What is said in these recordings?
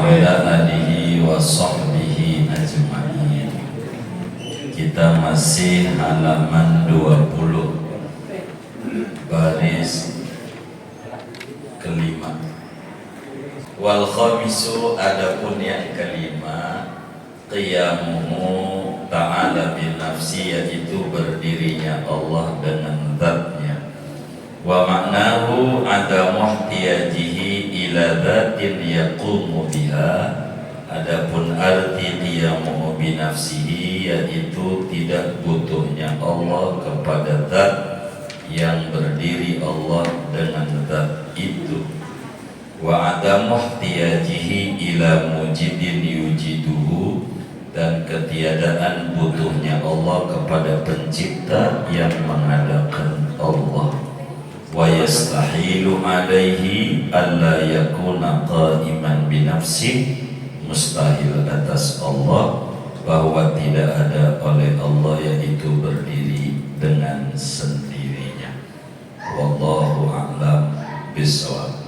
ala alihi wa sahbihi ajma'in. Kita masih halaman 20 baris kelima. Wal khamisu, adapun yang kelima, qiyamuhu ta'ala bin nafsi, yaitu berdirinya Allah dengan zatnya. Wa maknahu adamu ihtiyajihi ila dhatin yaqumu biha, adapun arti qiyamuhu bi nafsihi, yaitu tidak butuhnya Allah kepada zat yang berdiri Allah dengan zat itu. Wa adamu ihtiyajihi ila mujidin yujiduhu, dan ketiadaan butuhnya Allah kepada pencipta yang mengadakan Allah. Wa yastahilu alaihi alla yakuna qa'iman binafsi, mustahil atas Allah bahwa tidak ada oleh Allah yaitu berdiri dengan sendirinya. Wallahu a'lam bishawab.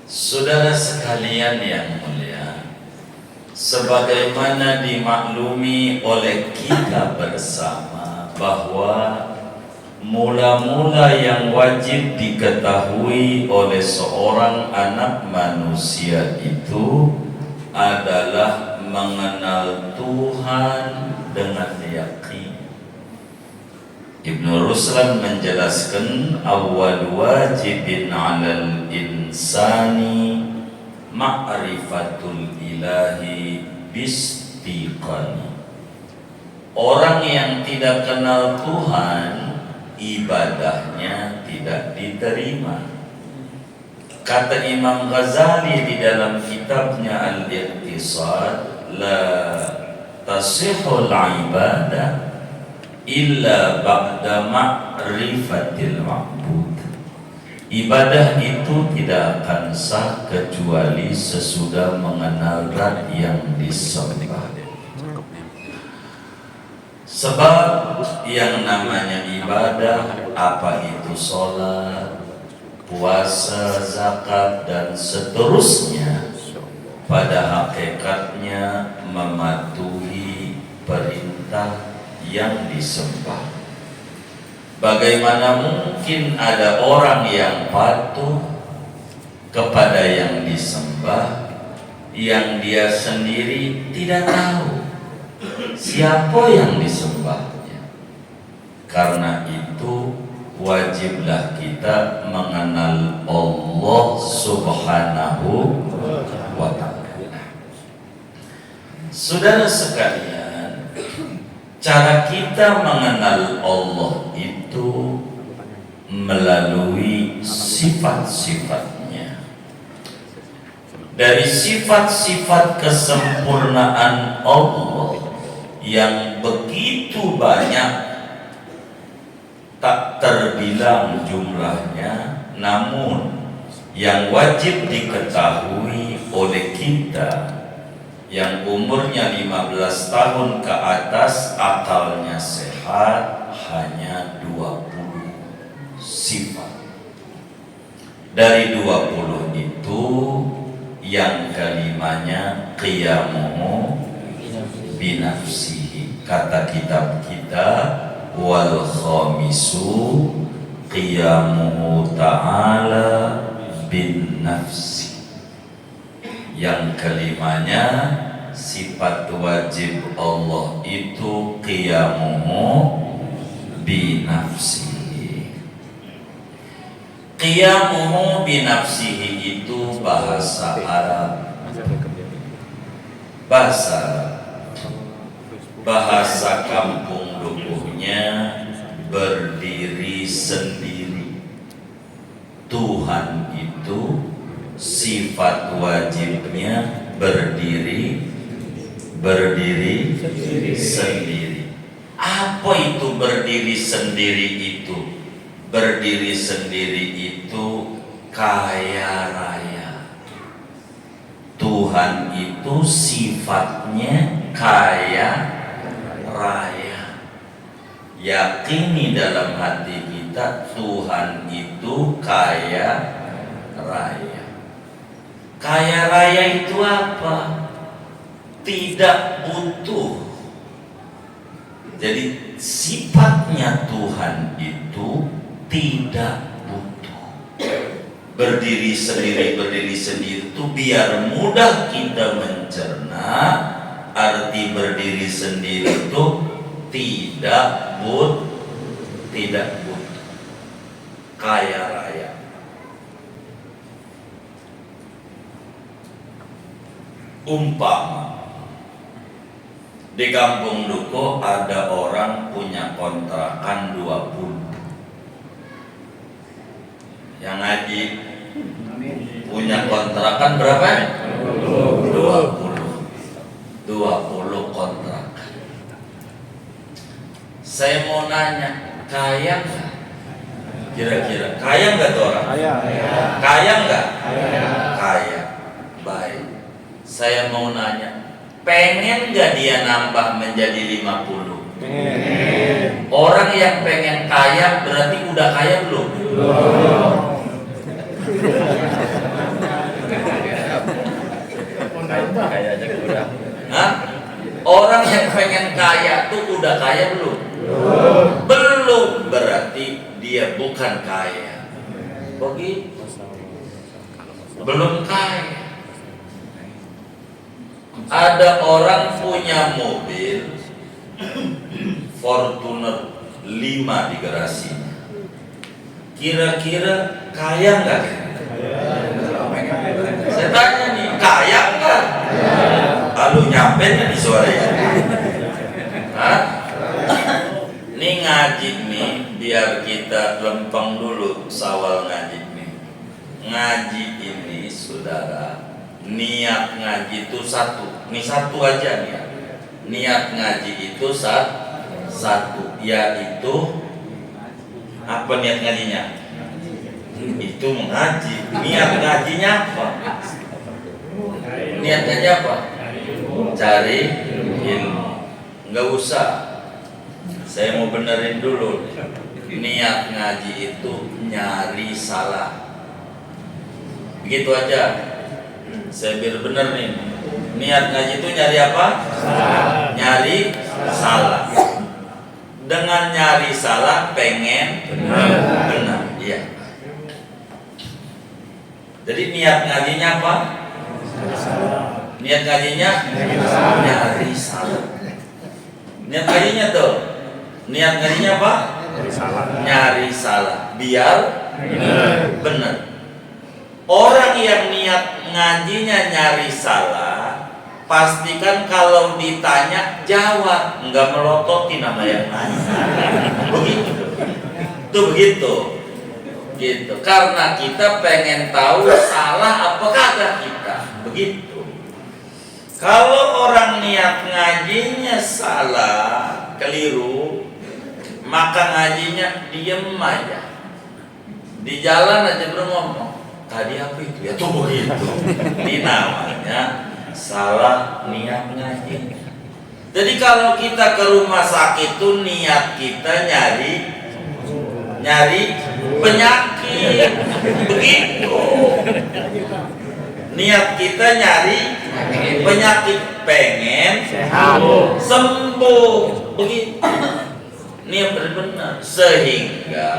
Saudara sekalian yang mulia, sebagaimana dimaklumi oleh kita bersama bahwa mula-mula yang wajib diketahui oleh seorang anak manusia itu adalah mengenal Tuhan dengan yakin. Ibnu Ruslan menjelaskan, awal wajibin 'alal insani ma'rifatul ilahi bistiqani. Orang yang tidak kenal Tuhan, ibadahnya tidak diterima. Kata Imam Ghazali di dalam kitabnya Al-Iqtisad, la tasihul ibadah illa ba'da ma'rifatil ma'bud. Ibadah itu tidak akan sah kecuali sesudah mengenal zat yang disembah. Sebab yang namanya ibadah, apa itu sholat, puasa, zakat, dan seterusnya, pada hakikatnya mematuhi perintah yang disembah. Bagaimana mungkin ada orang yang patuh kepada yang disembah, yang dia sendiri tidak tahu siapa yang disembahnya? Karena itu wajiblah kita mengenal Allah Subhanahu wa ta'ala. Saudara sekalian, cara kita mengenal Allah itu melalui sifat-sifatnya. Dari sifat-sifat kesempurnaan Allah yang begitu banyak, tak terbilang jumlahnya, namun yang wajib diketahui oleh kita yang umurnya 15 tahun ke atas, akalnya sehat, hanya 20 sifat. Dari 20 itu, yang kelimanya qiyamuhu binafsihi. Kata kitab kita, wal khamisu qiyamuhu ta'ala bin nafsi. Yang kelimanya, sifat wajib Allah itu qiyamuhu binafsihi. Qiyamuhu binafsihi itu bahasa Arab. Bahasa kampung dukuhnya berdiri sendiri. Tuhan itu sifat wajibnya berdiri sendiri. Apa itu berdiri sendiri itu? Berdiri sendiri itu kaya raya. Tuhan itu sifatnya kaya raya. Yakini dalam hati kita kita Tuhan itu kaya raya. Kaya raya itu apa? Tidak butuh. Jadi sifatnya Tuhan itu tidak butuh. Berdiri sendiri itu biar mudah kita mencerna. Arti berdiri sendiri itu tidak butuh. Kaya raya. Umpama di Kampung Duko ada orang punya kontrakan 20. Yang ngaji punya kontrakan berapa? 20 kontrakan. Saya mau nanya, kaya nggak? Kira-kira kaya nggak tuh orang? Kaya nggak? Kaya. Baik. Saya mau nanya, pengen nggak dia nambah menjadi 50? Orang yang pengen kaya berarti udah kaya belum? Hah? Orang yang pengen kaya tuh udah kaya belum? Belum, berarti dia bukan kaya. Begitu. Belum kaya. Ada orang punya mobil Fortuner 5 di garasinya. Kira-kira kaya nggak? Saya tanya nih, kaya nggak? Lalu nyampe nggak di suaranya? Hah? Nih ngaji nih, biar kita lempeng dulu sawal ngaji nih. Ngaji ini saudara, niat ngaji itu satu. Ini satu aja nih. Niat ngaji itu satu, yaitu apa niat ngajinya? Itu mengaji. Niat ngajinya apa? Niat ngaji apa? Cari ilmu. Nggak usah. Saya mau benerin dulu. Niat ngaji itu nyari salah. Begitu aja. Saya biar bener nih. Niat ngaji itu nyari apa? Nyari salah. Dengan nyari salah pengen benar. Iya. Jadi niat ngajinya apa? Niat ngajinya nyari salah. Niat ngajinya tuh. Niat ngajinya apa? Nyari salah. Biar benar. Orang yang niat ngajinya nyari salah, pastikan kalau ditanya jawab, nggak melototin nama yang nanya. Begitu. Itu begitu. Gitu. Karena kita pengen tahu salah apa kata kita. Begitu. Kalau orang niat ngajinya salah, keliru, maka ngajinya diem aja. Di jalan aja belum ngomong. Tadi apa itu? Ya tuh begitu. Ini namanya salah niat ngaji. Jadi kalau kita ke rumah sakit tuh niat kita nyari penyakit. Begitu. Niat kita nyari penyakit, pengen sembuh. Begitu. Niat benar-benar sehingga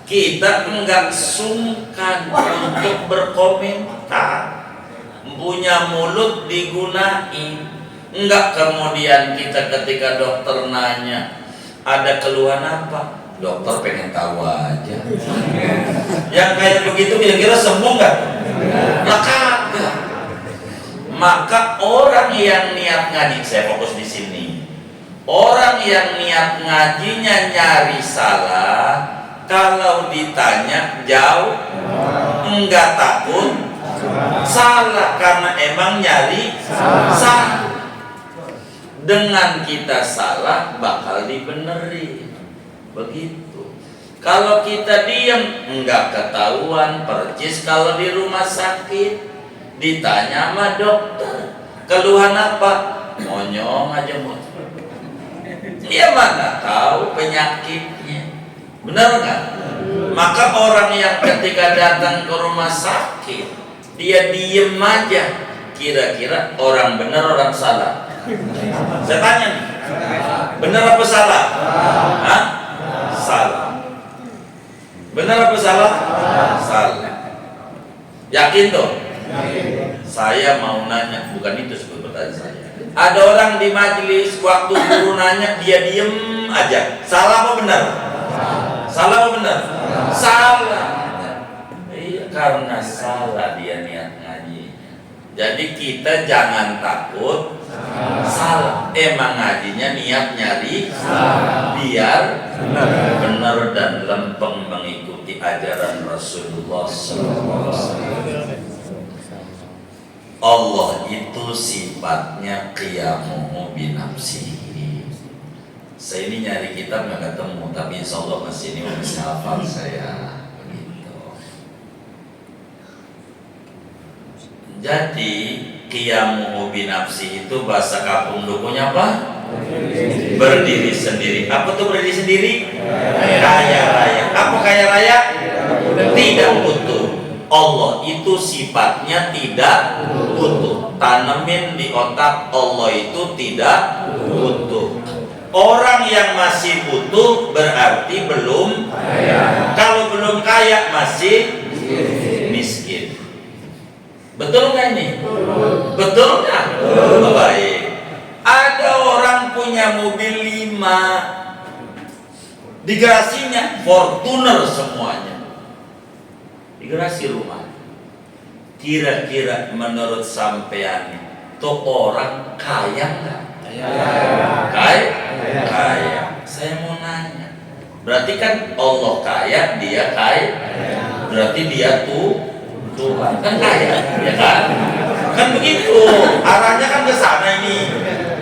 kita enggak sungkan untuk berkomentar, punya mulut digunain. Enggak kemudian kita ketika dokter nanya ada keluhan apa, dokter pengen tahu aja. Yang kayak begitu kira-kira sembuh enggak? Lah kagak. Maka orang yang niat ngaji, saya fokus di sini. Orang yang niat ngajinya nyari salah, kalau ditanya jauh, enggak takut salah karena emang nyari salah. Dengan kita salah bakal dibenerin. Begitu. Kalau kita diam enggak ketahuan percis. Kalau di rumah sakit ditanya sama dokter, keluhan apa? Monyong aja. Dia mana tahu penyakitnya. Benar nggak? Maka orang yang ketika datang ke rumah sakit dia diem aja, kira-kira orang benar orang salah? Saya tanya nih, benar apa salah? Hah? Salah. Benar apa salah? Salah. Yakin tuh? Saya mau nanya, bukan itu sebut pertanyaan saya. Ada orang di majelis waktu guru nanya dia diem aja. Salah apa benar? Salah apa benar? Salah. Iya, karena salah dia niat ngaji. Jadi kita jangan takut salah. Emang ngajinya niat nyari biar benar dan lempeng mengikuti ajaran Rasulullah SAW. Allah itu sifatnya qiyamuhu binafsihi. Saya ini nyari kitab nggak ketemu, tapi insya Allah masih ini masih hafal saya. Begitu. Jadi qiyamuhu binafsihi itu bahasa kampung dukunya apa? Berdiri sendiri. Apa tuh berdiri sendiri? Kaya raya. Apa kaya raya? Tidak butuh. Allah itu sifatnya tidak butuh. Tanemin di otak, Allah itu tidak butuh. Orang yang masih butuh berarti belum kaya. Kalau belum kaya masih miskin. Betul nggak ini? Betul nggak? Baik. Ada orang punya mobil 5, di garasinya Fortuner semuanya. Di garasi rumah. Kira-kira menurut sampean itu orang kaya nggak? Kaya. Saya mau nanya. Berarti kan Allah kaya, dia kaya. Berarti dia Tuhan kan kaya, ya kan? Kan begitu. Arahnya kan ke sana ini.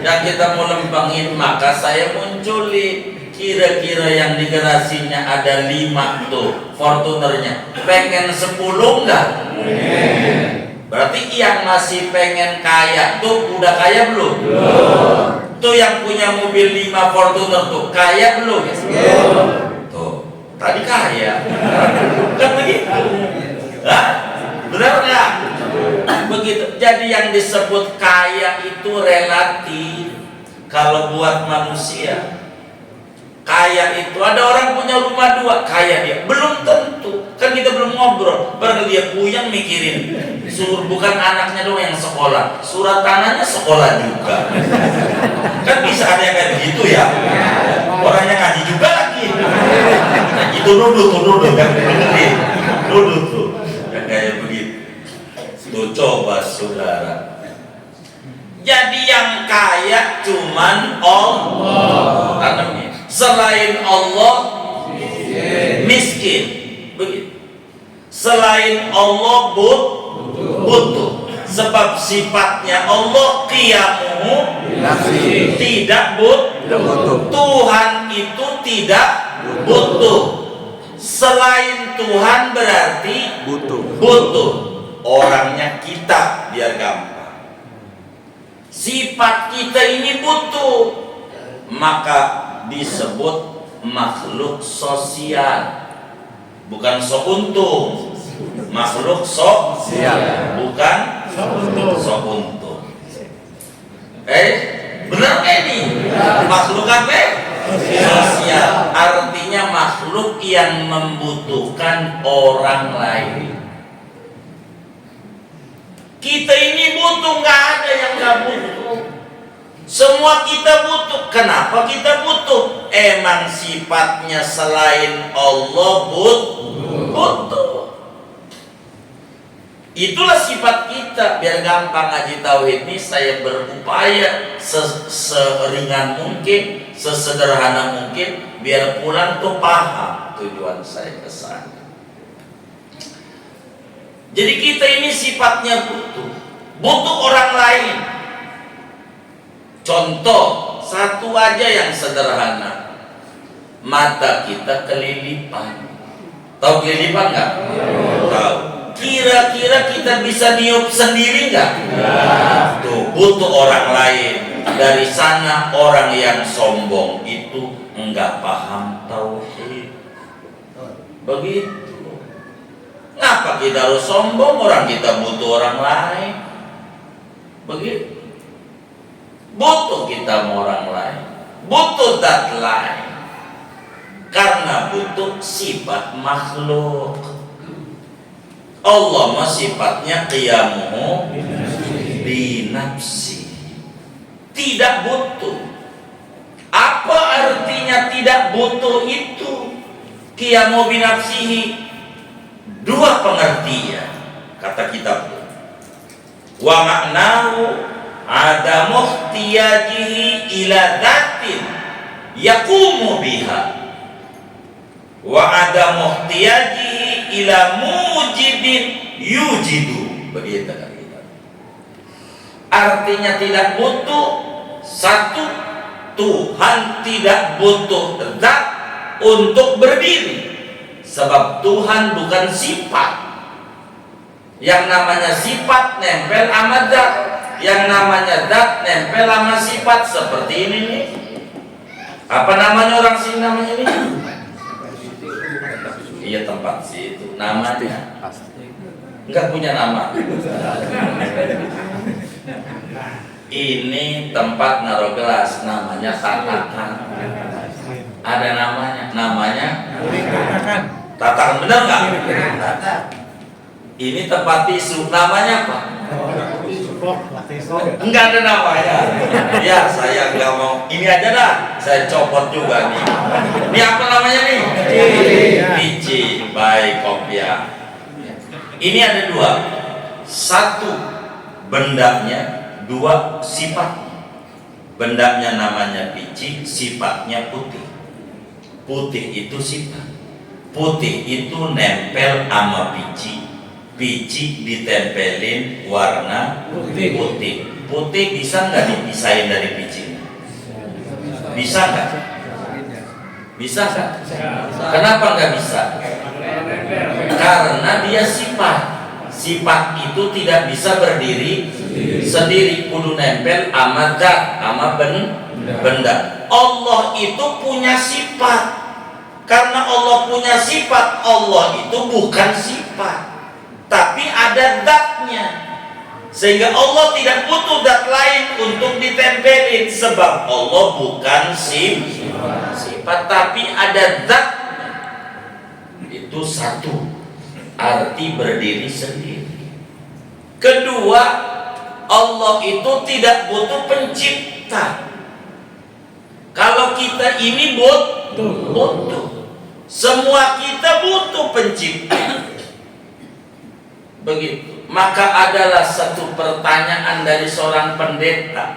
Yang kita mau lempengin, maka saya munculin. Kira-kira yang di garasinya ada 5 tuh Fortunernya, pengen 10 enggak? Berarti yang masih pengen kaya tuh udah kaya belum? Tuh yang punya mobil 5 Fortuner tuh kaya belum? Tuh tadi kaya. Kan begitu? Hah? Benar nggak? Begitu. Jadi yang disebut kaya itu relatif. Kalau buat manusia kaya itu, ada orang punya rumah 2, kaya dia, belum tentu. Kan kita belum ngobrol, baru dia puyeng mikirin bukan anaknya doang yang sekolah, surat tanahnya sekolah juga. Kan bisa ada yang kayak begitu ya. Orangnya ngaji juga lagi. Nah, itu nuduh kan, nuduh tuh yang kayak begitu. Tuh coba saudara. Jadi yang kaya cuman Allah. Tanamnya. Selain Allah miskin. Begitu. Selain Allah butuh. Sebab sifatnya Allah qiyamuhu tidak butuh. Tuhan itu tidak butuh. Selain Tuhan berarti butuh. Orangnya kita, biar gampang. Sifat kita ini butuh. Maka disebut makhluk sosial, bukan sok untung. Makhluk sosial, bukan sok untung. Benar ini? Makhluk apa? Sosial, artinya makhluk yang membutuhkan orang lain. Kita ini butuh, nggak ada yang nggak butuh. Semua kita butuh. Kenapa kita butuh? Emang sifatnya selain Allah butuh. Itulah sifat kita. Biar gampang ngaji tauhid ini, saya berupaya seringan mungkin, sesederhana mungkin, biar pulang tuh paham tujuan saya ke sana. Jadi kita ini sifatnya butuh orang lain. Contoh satu aja yang sederhana, mata kita kelilipan. Tahu kelilipan nggak? Tahu. Kira-kira kita bisa niup sendiri nggak? Tuh butuh orang lain. Dari sana orang yang sombong itu nggak paham tauhid. Begitu. Ngapa kita harus sombong? Orang kita butuh orang lain. Begitu. Butuh kita sama orang lain, butuh zat lain, karena butuh sifat makhluk. Allah mah sifatnya qiyamuhu binafsi, tidak butuh. Apa artinya tidak butuh itu? Qiyamuhu binafsihi, dua pengertian kata kitab. Wa maknahu ada muhtiyajihi ila dhatin yaqumu biha, wa ada muhtiyajihi ila mujibin yujidu. Begitu kan kita. Artinya tidak butuh satu, Tuhan tidak butuh zat untuk berdiri, sebab Tuhan bukan sifat. Yang namanya sifat nempel sama zat, yang namanya zat nempel sama sifat. Seperti ini nih, apa namanya orang sini namanya ini? Iya, tempat situ namanya enggak punya nama. Ini tempat naruh gelas, namanya tatakan. Ada namanya tatakan, benar nggak? Ini tempat tisu, namanya apa? Enggak ada namanya. Ya, saya nggak mau. Ini aja dah, saya copot juga nih. Ini apa namanya nih? Pici. Baik, kopiah. Ini ada dua. Satu bendanya, dua sifatnya. Bendanya namanya pici, sifatnya putih. Putih itu sifat. Putih itu nempel sama pici. Pici ditempelin warna putih. Putih bisa nggak dipisahin dari pici? Bisa nggak? Bisa nggak? Kenapa nggak bisa? Karena dia sifat. Sifat itu tidak bisa berdiri sendiri, kudu nempel sama zat, sama benda. Allah itu punya sifat. Karena Allah punya sifat, Allah itu bukan sifat, tapi ada zatnya, sehingga Allah tidak butuh zat lain untuk ditempelin, sebab Allah bukan sifat, tapi ada zatnya. Itu satu, arti berdiri sendiri. Kedua, Allah itu tidak butuh pencipta. Kalau kita ini butuh, semua kita butuh pencipta. Begitu. Maka adalah satu pertanyaan dari seorang pendeta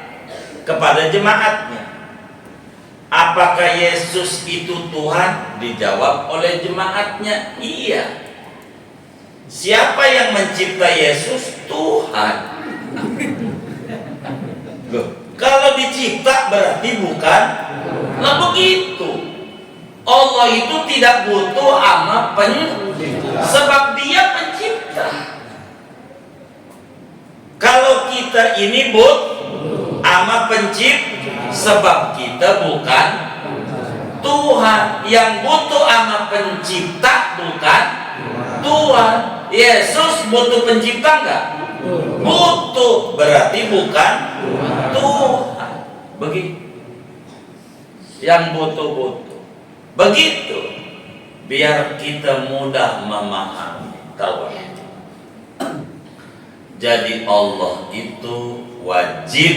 kepada jemaatnya. Apakah Yesus itu Tuhan? Dijawab oleh jemaatnya, iya. Siapa yang mencipta Yesus? Tuhan. Loh, kalau dicipta berarti bukan? Nah begitu. Allah itu tidak butuh sama sebab dia pencipta. Kalau kita ini ama pencipta, sebab kita bukan Tuhan. Yang butuh ama pencipta bukan Tuhan. Yesus butuh pencipta enggak? Butuh, berarti bukan Tuhan. Begitu. Yang butuh. Begitu. Biar kita mudah memahami tauhid. Jadi Allah itu wajib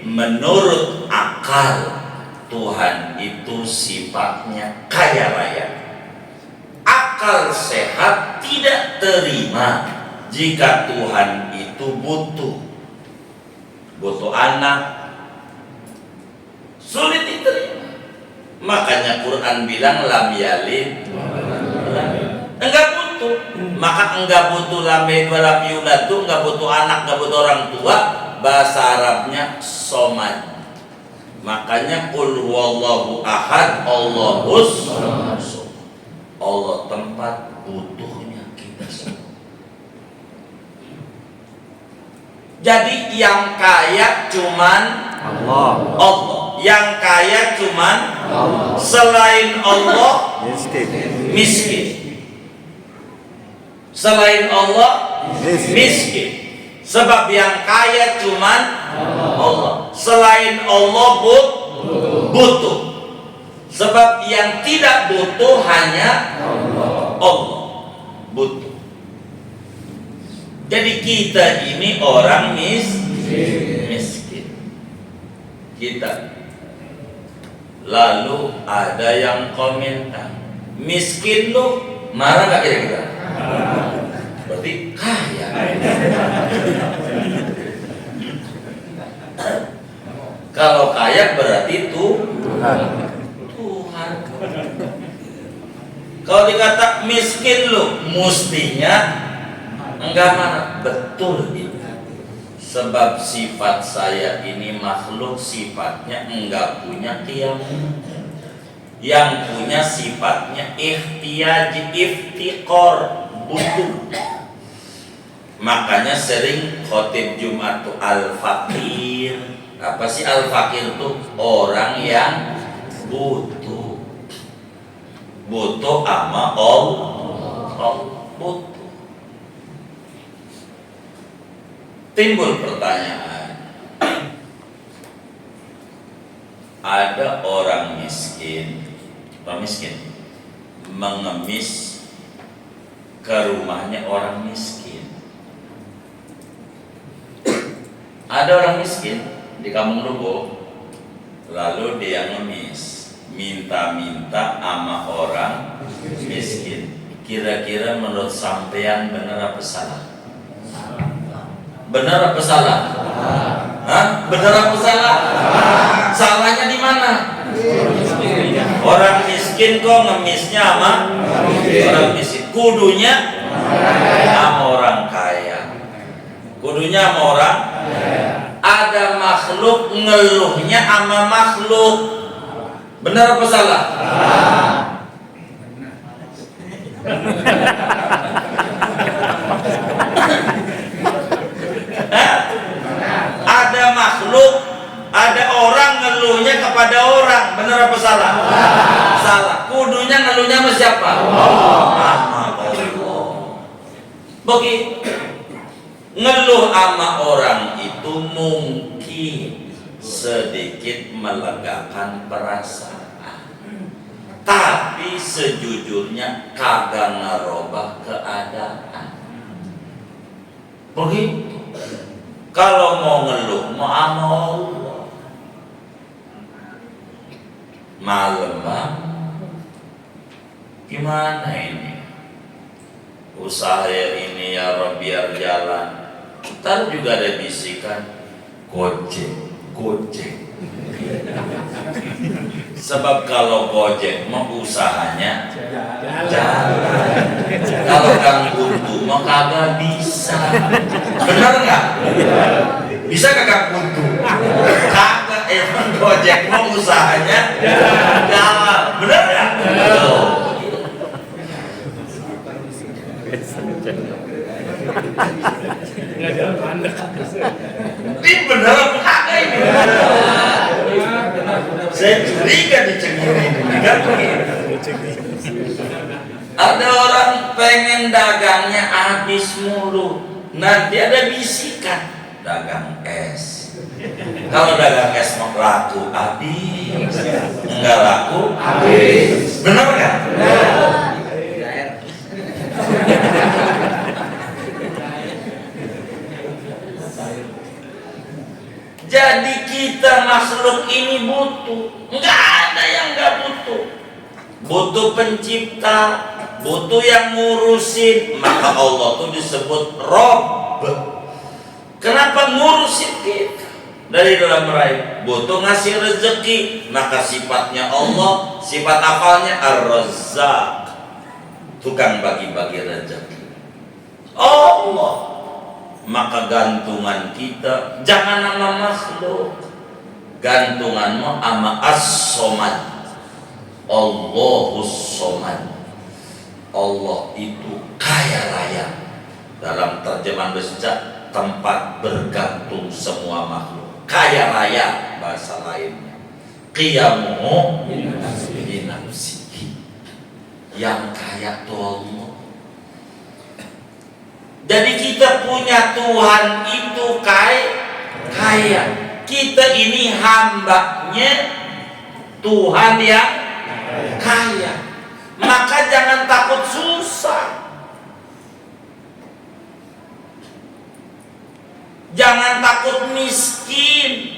menurut akal. Tuhan itu sifatnya kaya raya. Akal sehat tidak terima jika Tuhan itu butuh anak, sulit diterima. Makanya Quran bilang lam yalid, enggak butuh. Maka enggak butuh lam yalid wa lam yulad, enggak butuh anak, enggak butuh orang tua. Bahasa Arabnya somad. Makanya qul huwallahu ahad, Allahus samad. Allah tempat butuhnya kita semua. Jadi yang kaya cuman Allah. Yang kaya cuman Selain Allah miskin. Selain Allah miskin. Sebab yang kaya cuman Allah. Selain Allah butuh. Sebab yang tidak butuh hanya Allah. Butuh. Jadi kita ini orang miskin. Kita. Lalu ada yang komentar, miskin lu, marah gak kira-kira? Berarti kaya. Kalau kaya berarti Tuhan. Kalau dikata miskin lu, mestinya enggak marah. Betul itu. Sebab sifat saya ini makhluk, sifatnya enggak punya qiyam. Yang punya sifatnya ihtiyaj, iftiqor, butuh. Makanya sering khotib Jumat tuh al-fakir. Apa sih al-fakir tuh? Orang yang butuh. Butuh ama Allah. Butuh. Timbul pertanyaan, ada orang miskin mengemis ke rumahnya orang miskin. Ada orang miskin di Kampung Lugo, lalu dia ngemis, minta-minta sama orang miskin. Kira-kira menurut sampean benar apa salah? Benar apa salah? Hah? Benar apa salah? Salahnya di mana? Orang miskin kok ngemisnya sama orang miskin. Kudunya sama orang kaya. Kudunya sama orang. Ada makhluk ngeluhnya sama makhluk. Benar apa salah? Ada makhluk, ada orang ngeluhnya kepada orang. Benar apa salah? Salah. Kudunya ngeluhnya sama siapa? Allah. Begitu. Ngeluh sama orang itu mungkin sedikit melegakan perasaan, tapi sejujurnya kagak ngerubah keadaan. Begitu. Kalau mau ngeluh, mau sama Allah. Malam bang, gimana ini? Usaha ini ya Rabbi biar jalan. Ntar juga ada bisikan, gojek. Sebab kalau gojek mau usahanya jalan. Kalau Kang Buntu mau kagak bisa. Benar nggak? Bisa kagak Buntu? Kagak, emang gojek mau usahanya jalan. Benar nggak? Ini benar apa kagak ini? Saya curiga dicengirin. Ada orang pengen dagangnya habis mulu, nanti ada bisikan dagang es. Kalau dagang es mau laku habis, enggak laku habis. Benar nggak? Jadi kita makhluk ini butuh. Enggak ada yang enggak butuh. Butuh pencipta, butuh yang ngurusin. Maka Allah tuh disebut Rabb. Kenapa ngurusin kita? Dari dalam rahim. Butuh ngasih rezeki. Maka sifatnya Allah, sifat apalnya Ar-Razzaq, tukang bagi-bagi rezeki. Allah. Maka gantungan kita jangan sama makhluk, gantunganmu sama As-Somad, Allahus Somad. Allah itu kaya raya. Dalam terjemahan bahasa tempat bergantung semua makhluk. Kaya raya bahasa lainnya. qiyamuhu binafsihi. Yang kaya tuh Allah. Jadi kita punya Tuhan itu kaya. Kita ini hambanya Tuhan yang kaya. Maka jangan takut susah. Jangan takut miskin.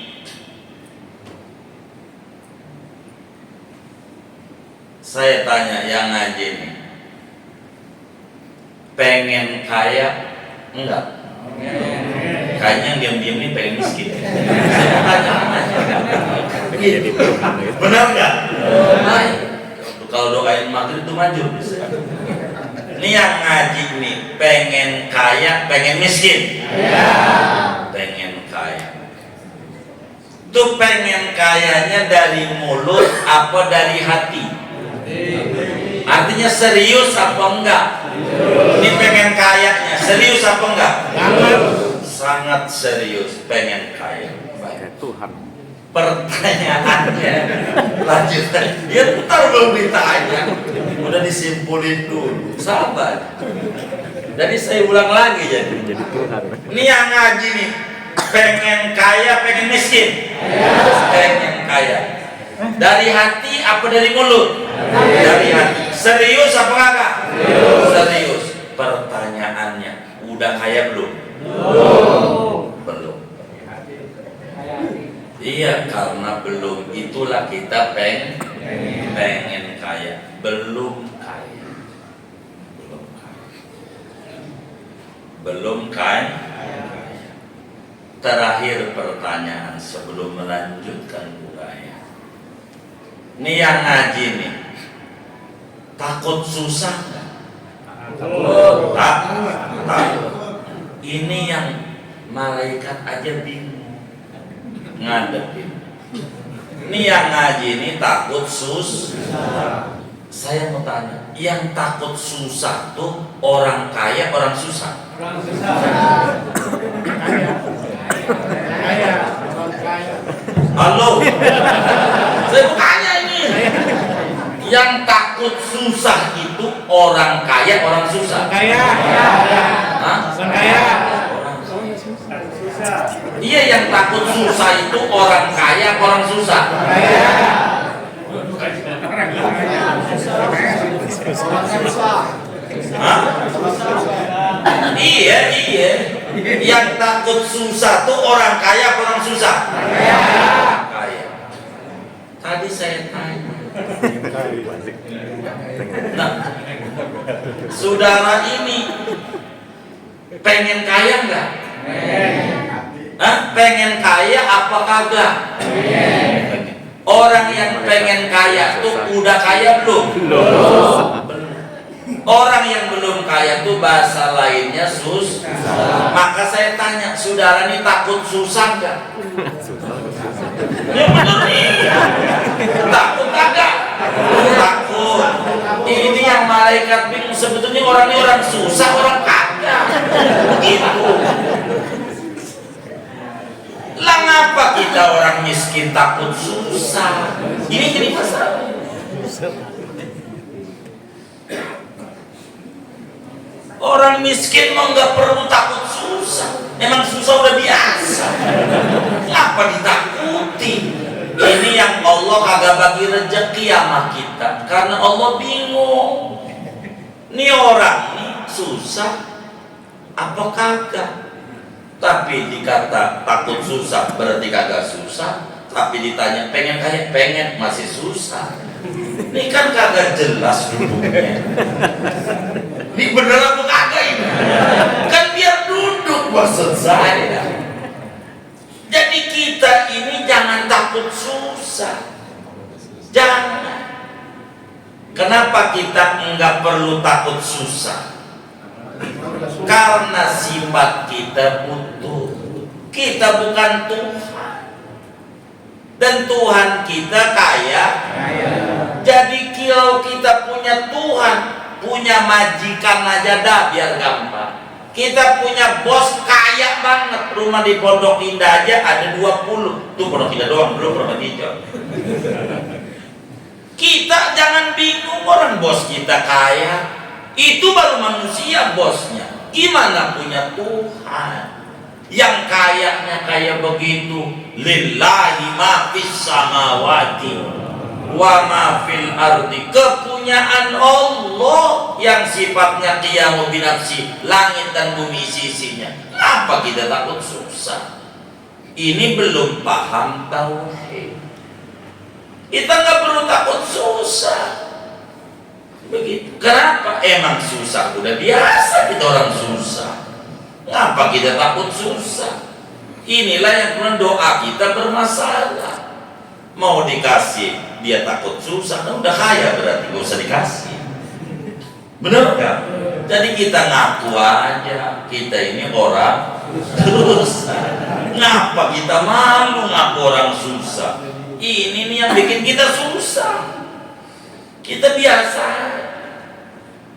Saya tanya yang ngaji nih, pengen kaya? Enggak. Kayaknya yang diam-diam ini pengen miskin. Saya tanya. Benar nggak? Baik. Kalau doain maghrib itu manjur. Ini yang ngaji nih, pengen kaya, pengen miskin? Pengen kaya. Itu pengen kayanya dari mulut apa dari hati? Artinya serius apa enggak? Ini pengen kayanya serius apa enggak? Sangat serius pengen kaya. Baik. Tuhan. Pertanyaannya lanjutan. Ya ntar belum ditanya, udah disimpulin dulu. Sabar. Jadi saya ulang lagi jadi Tuhan. Ini yang ngaji nih, pengen kaya, pengen miskin? Pengen kaya. Dari hati apa dari mulut? Dari hati. Serius apa enggak? Serius. Pertanyaannya, udah kaya belum? Belum. Iya, karena belum, itulah kita pengen kaya. Belum kaya. Belum kaya. Terakhir pertanyaan sebelum melanjutkan budaya. Ini yang ngaji nih, takut susah nggak? Takut. Ini yang malaikat aja bingung ngadepin. Ini yang ngaji ini takut susah. Saya mau tanya, yang takut susah tuh orang kaya, orang susah? Orang susah. Kaya. Halo, saya mau tanya ini. Yang takut susah itu orang kaya, orang susah? Kaya. Hah? Kaya. Iya, yang takut susah itu orang kaya, orang susah? Kaya. Hah? Iya. Yang takut susah tuh orang kaya, orang susah? Kaya. Tadi saya tanya. Nah, saudara ini pengen kaya nggak? Pengen kaya apa kagak? Orang yang pengen kaya tuh udah kaya belum? Orang yang belum kaya tuh bahasa lainnya susah. Maka saya tanya, saudara ini takut susah nggak? Ya bener nih. Takut kagak? Takut. Ini yang malaikat bingung, sebetulnya orang ini orang susah, orang kagak. Begitu. Lah ngapa kita orang miskin takut susah? Ini jadi masalah. Orang miskin mau nggak perlu takut susah. Emang susah udah biasa. Ngapa ditakuti? Ini yang Allah kagak bagi rezeki sama kita, karena Allah bingung. Ini orang nih susah apa kagak? Tapi dikata takut susah berarti kagak susah. Tapi ditanya pengen kaya, pengen masih susah. Ini kan kagak jelas duduknya. Ini bener apa kagak ini? Kan biar duduk maksud saya. Jadi kita ini jangan takut susah. Jangan. Kenapa kita enggak perlu takut susah? Karena sifat kita butuh. Kita bukan Tuhan. Dan Tuhan kita kaya. Jadi kalau kita punya Tuhan, punya majikan aja dah biar gampang. Kita punya bos kaya banget, rumah di Pondok Indah aja ada 20. Tuh Pondok Indah doang, belum Pondok Hijau. Kita jangan bingung, orang bos kita kaya, itu baru manusia bosnya. Gimana punya Tuhan yang kayanya kayak begitu? Lillahi ma fis samawati wa ma fil ardi. Kepunyaan Allah yang sifatnya qiyamu binafsi, langit dan bumi sisinya. Apa kita takut susah? Ini belum paham tauhid. Kita nggak perlu takut susah. Begitu. Kenapa? Emang susah, udah biasa kita orang susah. Ngapa kita takut susah? Inilah yang kemudian doa kita bermasalah. Mau dikasih, dia takut susah, kan udah kaya berarti gak usah dikasih. Bener gak? Jadi kita ngaku aja, kita ini orang susah. Ngapa kita malu ngaku orang susah? Ini nih yang bikin kita susah. Kita biasa.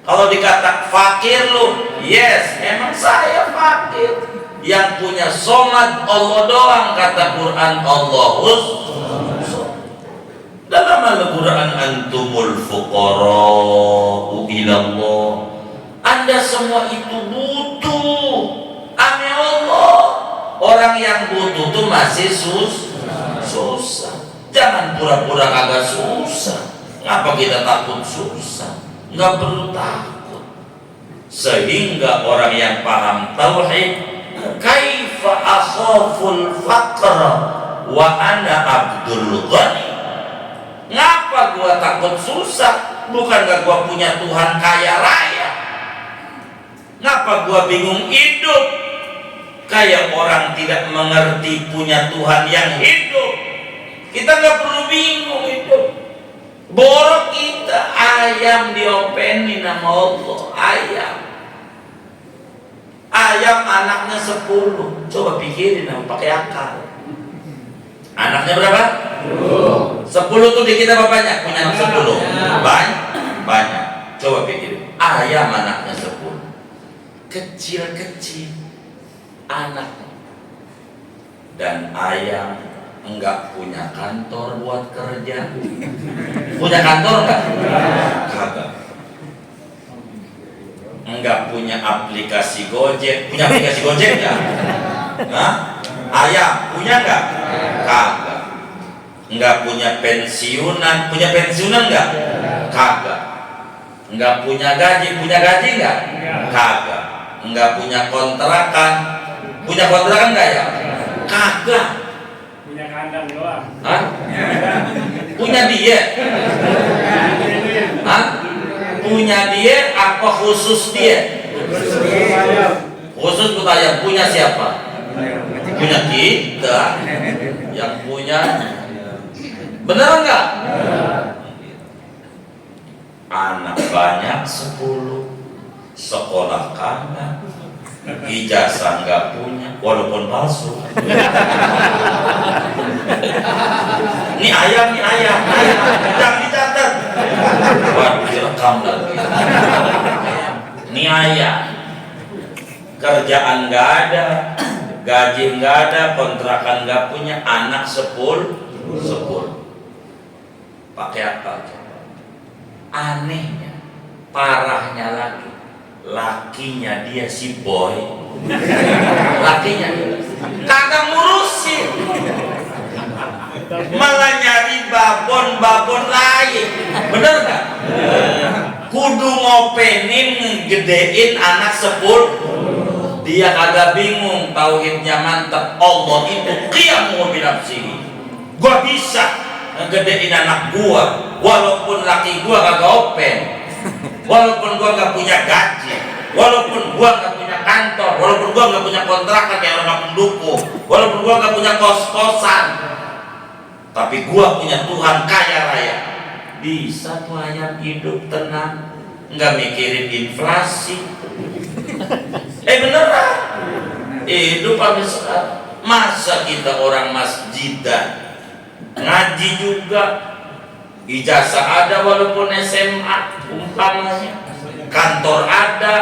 Kalau dikata fakir lu, yes, emang saya fakir. Yang punya somad Allah doang, kata Quran, Allahus. Dalam Al-Quran, antumul fuqara'u ilallah. Anda semua itu butuh. Ame Allah. Orang yang butuh tuh masih susah. Jangan pura-pura kagak susah. Ngapa kita takut susah? Nggak perlu takut. Sehingga orang yang paham tauhid, kaifa akhaful faqra wa ana abdul ghani. Ngapa gua takut susah? Bukankah gua punya Tuhan kaya raya? Ngapa gua bingung hidup? Kayak orang tidak mengerti punya Tuhan yang hidup. Kita nggak perlu bingung hidup. Borok kita ayam diopenin sama Allah. Ayam anaknya 10. Coba pikirin, pakai akal. Anaknya berapa? 10 tuh dikit apa banyak? Punya anak 10? Banyak. Coba pikirin. Ayam anaknya 10. Kecil-kecil anaknya. Dan ayam enggak punya kantor buat kerja. Punya kantor enggak? Kagak. Enggak punya aplikasi Gojek. Punya aplikasi Gojek enggak? Hah? Ayam punya enggak? Kagak. Enggak punya pensiunan. Punya pensiunan enggak? Kagak. Enggak punya gaji enggak? Kagak. Enggak punya kontrakan. Punya kontrakan enggak ya? Kagak. Punya kandang doang. Hah? Punya diet? Hah? Punya diet apa khusus diet? Khusus buat ayam. Punya siapa? Punya kita. Yang punya. Benar enggak? Anak banyak 10, sekolah kagak, ijazah nggak punya, walaupun palsu. Ini ayam, jangan dicatat. Waduh, direkam lagi. Ini ayam, kerjaan nggak ada, gaji nggak ada, kontrakan nggak punya, anak 10. Pakai apa? Anehnya, parahnya lagi, lakinya dia si boy, lakinya kagak ngurusin, malah nyari babon lain. Bener gak? Kudu ngopenin gedein anak 10. Dia kagak bingung, tauhidnya mantap. Allah itu qiyamu binafsihi. Gua bisa ngegedein anak gua walaupun laki gua kagak open, walaupun gua gak punya gaji, walaupun gua gak punya kantor, walaupun gua gak punya kontrakan kayak orang pendukung, walaupun gua gak punya kos-kosan, tapi gua punya Tuhan kaya raya. Bisa tuh ayam hidup tenang, nggak mikirin inflasi. Beneran hidup sampai sekarang. Masa kita orang masjidan, ngaji juga, ijazah ada walaupun SMA umpamanya, kantor ada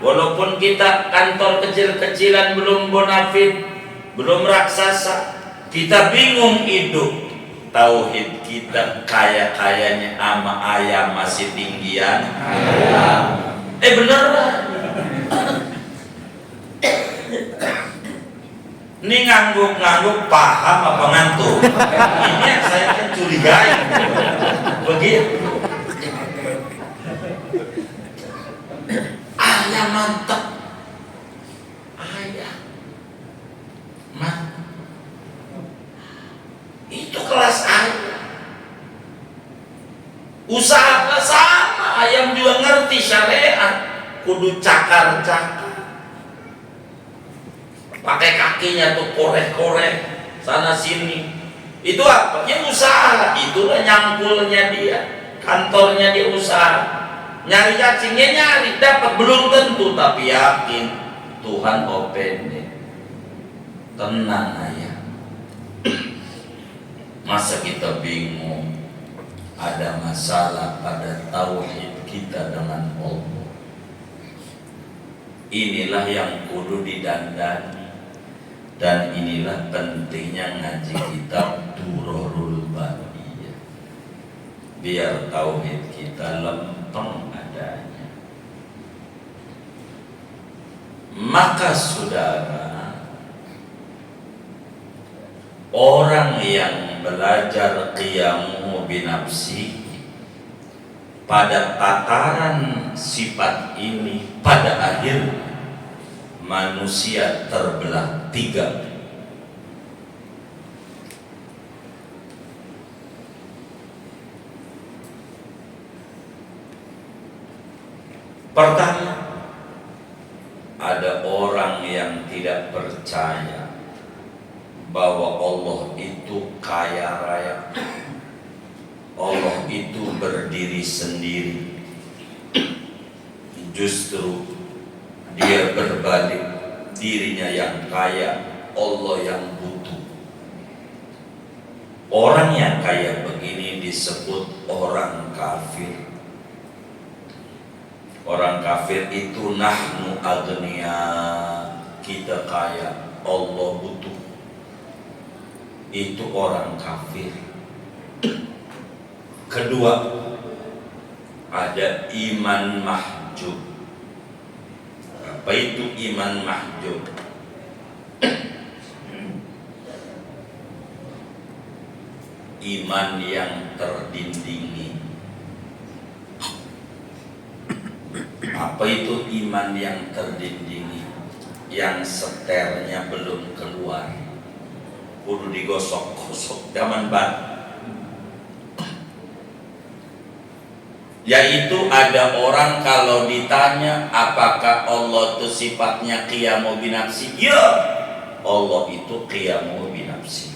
walaupun kita kantor kecil-kecilan belum bonafit, belum raksasa, kita bingung hidup. Tauhid kita kaya-kayanya ama ayam masih tinggian. Beneran. Ini ngangguk-ngangguk paham apa ngantuk? Ini yang saya kan curigai. Begitu. Ayam mantap. Ayam mantap. Itu kelas ayam. Usaha sama, ayam juga ngerti syariat. Kudu cakar-cakar. Pakai kakinya tuh korek-korek sana sini. Itu apa? Ya usaha. Itulah nyangkulnya dia. Kantornya dia usaha. Nyari cacingnya nyari, dapat belum tentu, tapi yakin Tuhan open deh. Tenang aja. Masa kita bingung? Ada masalah pada tauhid kita dengan Allah. Inilah yang kudu didandani. Dan inilah pentingnya ngaji kitab Durarul Bahiyah. Biar tauhid kita lempeng adanya. Maka saudara, orang yang belajar qiyamu binafsi pada tataran sifat ini, pada akhirnya manusia terbelah tiga. Pertama, ada orang yang tidak percaya bahwa Allah itu kaya raya, Allah itu berdiri sendiri. Justru dia berbalik, dirinya yang kaya, Allah yang butuh. Orang yang kaya begini disebut orang kafir. Orang kafir itu nahnu agniya, kita kaya, Allah butuh. Itu orang kafir. Kedua, ada iman mahjub. Apa itu iman mahjub? Iman yang terdindingi. Apa itu iman yang terdindingi? Yang seternya belum keluar, kudu digosok-gosok zaman baru. Yaitu ada orang kalau ditanya apakah Allah itu sifatnya qiyamu binafsi, ya Allah itu qiyamu binafsi,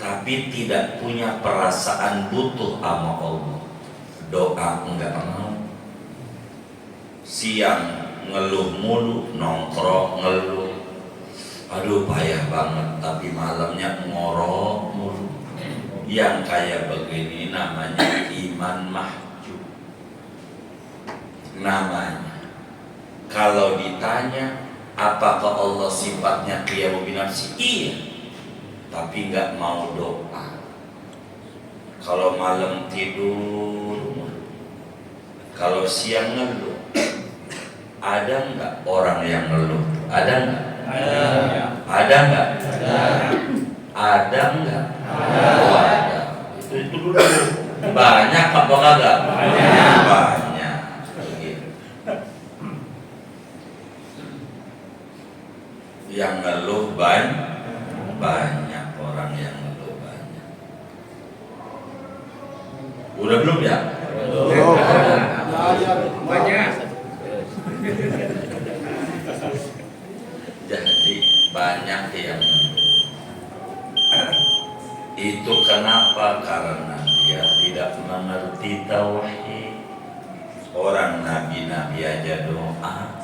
tapi tidak punya perasaan butuh sama Allah. Doa enggak mau, siang ngeluh mulu, nongkrong ngeluh, aduh payah banget, tapi malamnya ngorok mulu. Yang kayak begini namanya iman mahjub. Namanya, kalau ditanya apakah Allah sifatnya qiyamu binafsi, iya, tapi nggak mau doa. Kalau malam tidur, kalau siang ngeluh. Ada nggak orang yang ngeluh? Ada nggak? Ada nggak? Ada nggak? Oh, ada. Itu dulu. Banyak apa kagak? Banyak. Begitu. Yang ngeluh banyak orang yang ngeluh banyak. Udah belum ya? Belum. Banyak. Jadi banyak yang itu kenapa? Karena dia tidak mengerti tauhid. Orang nabi-nabi aja doa.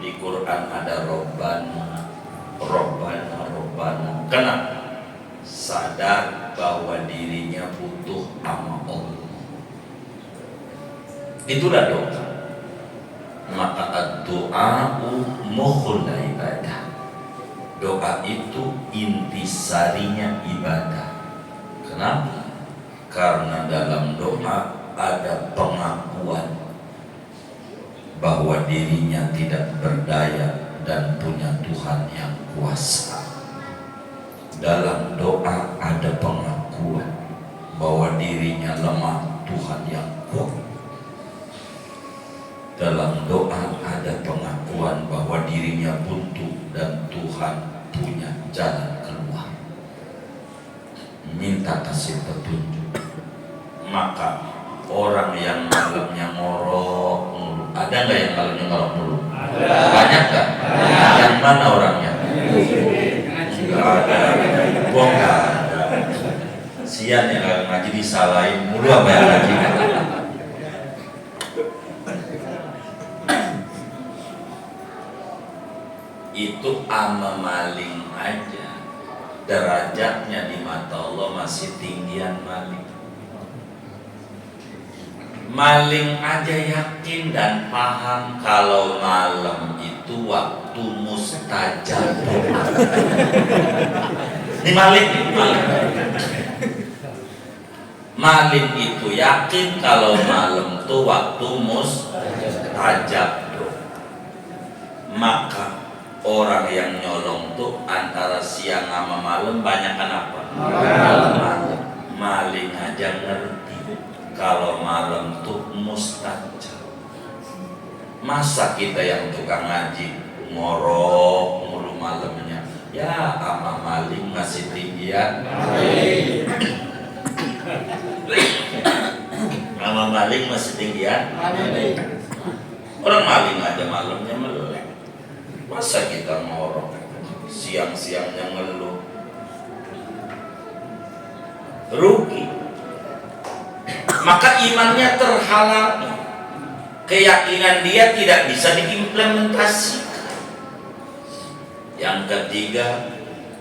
Di Quran ada Rabbana, Rabbana, Rabbana. Kenapa? Sadar bahwa dirinya butuh sama Allah. Itulah doa. Maka ad-du'a'u mukhul ibadah. Doa itu intisarinya ibadah. Kenapa? Karena dalam doa ada pengakuan bahwa dirinya tidak berdaya dan punya Tuhan yang kuasa. Dalam doa ada pengakuan bahwa dirinya lemah, Tuhan yang kuat. Dalam doa ada pengakuan bahwa dirinya buntu dan Tuhan punya jalan keluar. Minta kasih petunjuk. Maka orang yang malamnya ngorok mulu, ada nggak yang malamnya ngorok mulu? Banyak kan? Yang mana orangnya? Nggak ada. Gua nggak ada. Sian yang nggak ngaji disalahin mulu apa yang ngaji? Itu ama maling aja, derajatnya di mata Allah masih tinggian maling. Maling aja yakin dan paham kalau malam itu waktu mustajab. Ini maling, maling itu yakin kalau malam itu waktu mustajab. Maka orang yang nyolong tuh antara siang sama malam banyakan apa? Malam. Maling aja ngerti kalau malam tuh mustajab. Masa kita yang tukang ngaji ngorok mulu malamnya? Ya ama maling masih tinggian. Ama maling masih tinggian. Orang maling aja malamnya meleleh. Masa kita ngorok siang-siangnya ngeluh? Rugi. Maka imannya terhalangi. Keyakinan dia tidak bisa diimplementasikan. Yang ketiga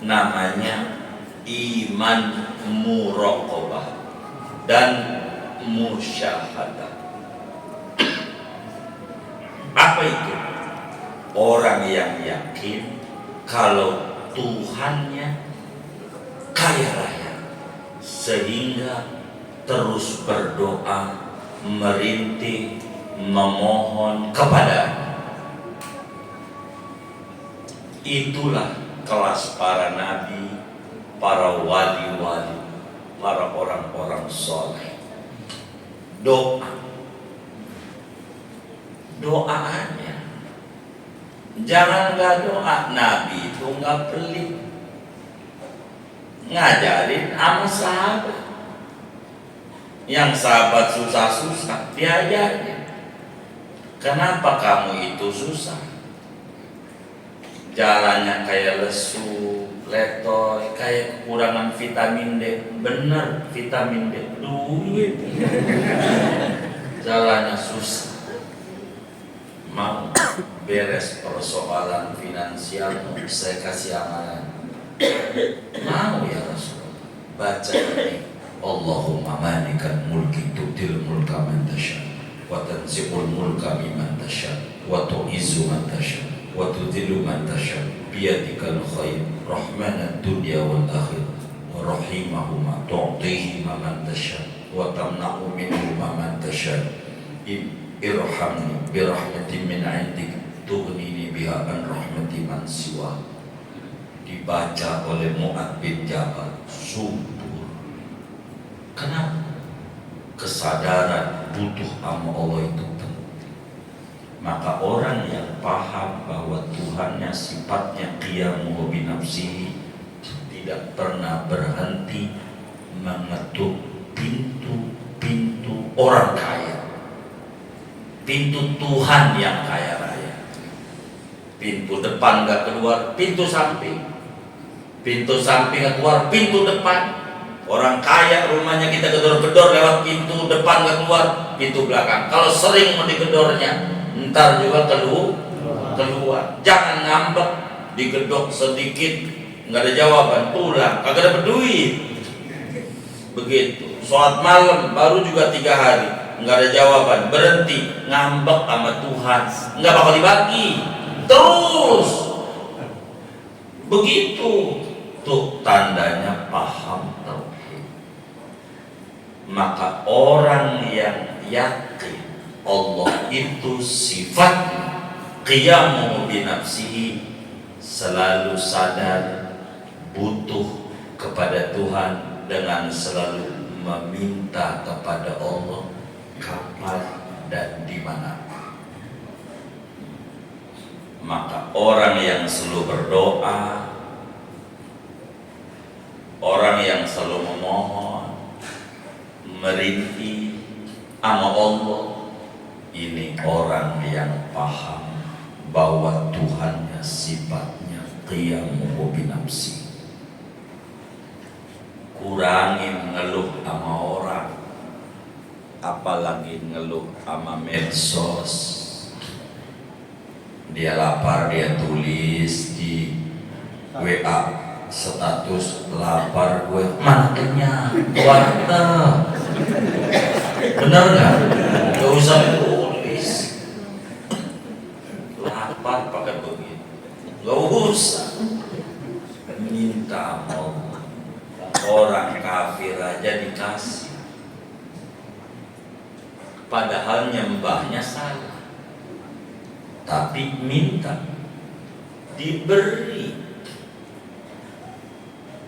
namanya iman muraqabah dan musyahadah. Apa itu? Orang yang yakin kalau Tuhannya kaya raya sehingga terus berdoa, merintih, memohon kepada. Itulah kelas para nabi, para wali-wali, para orang-orang soleh. Doa aja. Jangan gak doa. Nabi itu gak pelit, ngajarin sama sahabat. Yang sahabat susah-susah diajarin. Kenapa kamu itu susah? Jalannya kayak lesu, letoy, kayak kekurangan vitamin D. Bener, vitamin D duit. Jalannya susah. Mau beres persoalan finansial, saya kasih amalan. Mau ya Rasulullah? Baca ini. Allahumma malikal mulki tu'til mulka man tasha wa tanzi'ul mulka mimman tasha wa tu'izzu man tasha wa tudhillu man tasha biyadikal khair rahmanad dunya wal akhirah wa rahimahuma tu'tihima man tasha wa tamna'u minhuma man tasha irhamni birahmatin min 'indik tughnini biha an rahmati man siwa. Dibaca oleh Mu'ad bin Jabal. Kenapa? Kesadaran butuh sama Allah itu penting. Maka orang yang paham bahwa Tuhannya sifatnya qiyamu bi nafsihi tidak pernah berhenti mengetuk pintu-pintu orang kaya. Pintu Tuhan yang kaya raya. Pintu depan gak keluar, pintu samping. Pintu samping gak keluar, pintu depan. Orang kaya rumahnya kita gedor-gedor lewat pintu depan gak keluar, pintu belakang. Kalau sering mau digedornya, ntar juga keluar. Jangan ngambek, digedok sedikit nggak ada jawaban, pulang, kagak ada duit. Begitu. Sholat malam baru juga 3 hari, nggak ada jawaban, berhenti, ngambek sama Tuhan, nggak bakal dibagi, terus begitu. Tuh tandanya paham tauhid. Maka orang yang yakin Allah itu sifatnya qiyamu binafsihi, selalu sadar butuh kepada Tuhan dengan selalu meminta kepada Allah kapan dan di mana. Maka orang yang selalu berdoa, orang yang selalu memohon, merintih sama Allah, ini orang yang paham bahwa Tuhannya sifatnya qiyamu binafsi. Kurangin ngeluh sama orang, apalagi ngeluh sama medsos. Dia lapar, dia tulis di WA status lapar, gue mana kenyang, warteg. Bener nggak? Gak usah tulis lapar pakai begitu, gak usah minta mau. Orang kafir aja dikasih, padahal nyembahnya salah, tapi minta diberi.